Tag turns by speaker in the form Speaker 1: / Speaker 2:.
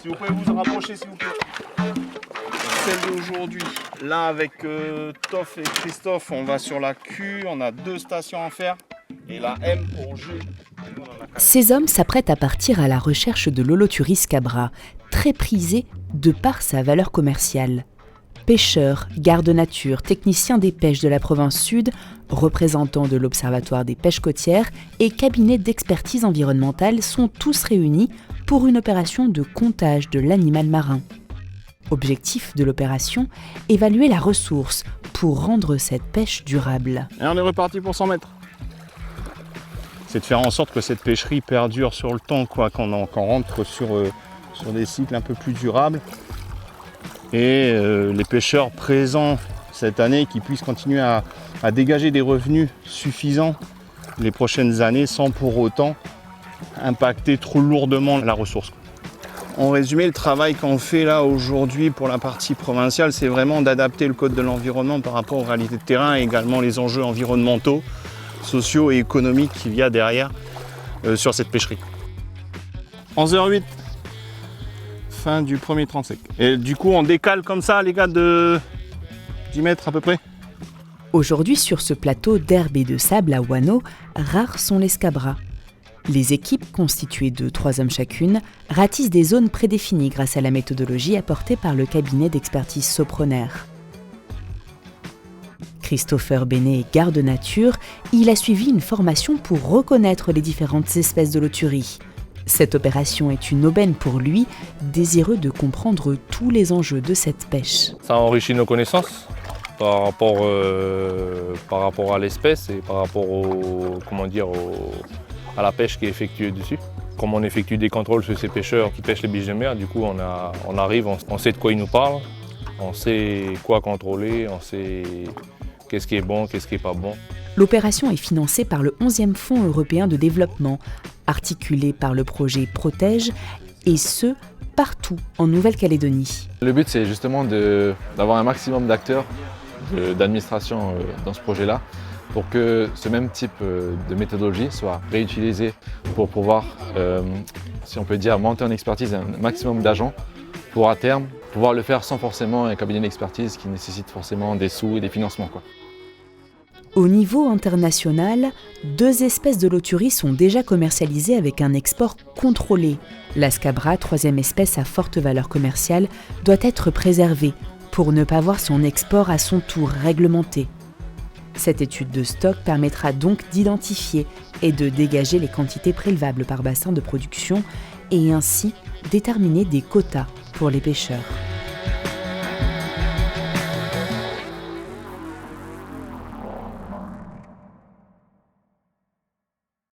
Speaker 1: Si vous pouvez vous rapprocher, s'il vous plaît. Celle d'aujourd'hui, là avec Toff et Christophe, on va sur la Q, on a 2 stations à faire. Et la M pour Jules.
Speaker 2: Ces hommes s'apprêtent à partir à la recherche de l'Holoturis cabra, très prisé de par sa valeur commerciale. Pêcheurs, gardes nature, techniciens des pêches de la province sud, représentants de l'Observatoire des pêches côtières et cabinets d'expertise environnementale sont tous réunis pour une opération de comptage de l'animal marin. Objectif de l'opération, évaluer la ressource pour rendre cette pêche durable.
Speaker 1: Et on est reparti pour 100 mètres. C'est de faire en sorte que cette pêcherie perdure sur le temps, qu'on rentre sur des cycles un peu plus durables. Et les pêcheurs présents cette année qui puissent continuer à dégager des revenus suffisants les prochaines années sans pour autant impacter trop lourdement la ressource. En résumé, le travail qu'on fait là aujourd'hui pour la partie provinciale, c'est vraiment d'adapter le code de l'environnement par rapport aux réalités de terrain et également les enjeux environnementaux, sociaux et économiques qu'il y a derrière sur cette pêcherie. 11h08, fin du premier 35. Et du coup, on décale comme ça, les gars, de 10 mètres à peu près.
Speaker 2: Aujourd'hui, sur ce plateau d'herbe et de sable à Wano, rares sont les scabras. Les équipes, constituées de 3 hommes chacune, ratissent des zones prédéfinies grâce à la méthodologie apportée par le cabinet d'expertise Soproner. Christopher Benet est garde nature, il a suivi une formation pour reconnaître les différentes espèces d'Holoturies. Cette opération est une aubaine pour lui, désireux de comprendre tous les enjeux de cette pêche.
Speaker 3: Ça enrichit nos connaissances par rapport à l'espèce et par rapport à la pêche qui est effectuée dessus. Comme on effectue des contrôles sur ces pêcheurs qui pêchent les biches de mer, du coup on arrive, on sait de quoi ils nous parlent, on sait quoi contrôler, on sait qu'est-ce qui est bon, qu'est-ce qui n'est pas bon.
Speaker 2: L'opération est financée par le 11e Fonds européen de développement, articulé par le projet Protège, et ce, partout en Nouvelle-Calédonie.
Speaker 4: Le but, c'est justement d'avoir un maximum d'acteurs, d'administration dans ce projet-là, pour que ce même type de méthodologie soit réutilisé pour pouvoir, si on peut dire, monter en expertise un maximum d'agents pour à terme pouvoir le faire sans forcément un cabinet d'expertise qui nécessite forcément des sous et des financements, quoi.
Speaker 2: Au niveau international, 2 espèces d'Holoturies sont déjà commercialisées avec un export contrôlé. La scabra, 3e espèce à forte valeur commerciale, doit être préservée pour ne pas voir son export à son tour réglementé. Cette étude de stock permettra donc d'identifier et de dégager les quantités prélevables par bassin de production et ainsi déterminer des quotas pour les pêcheurs.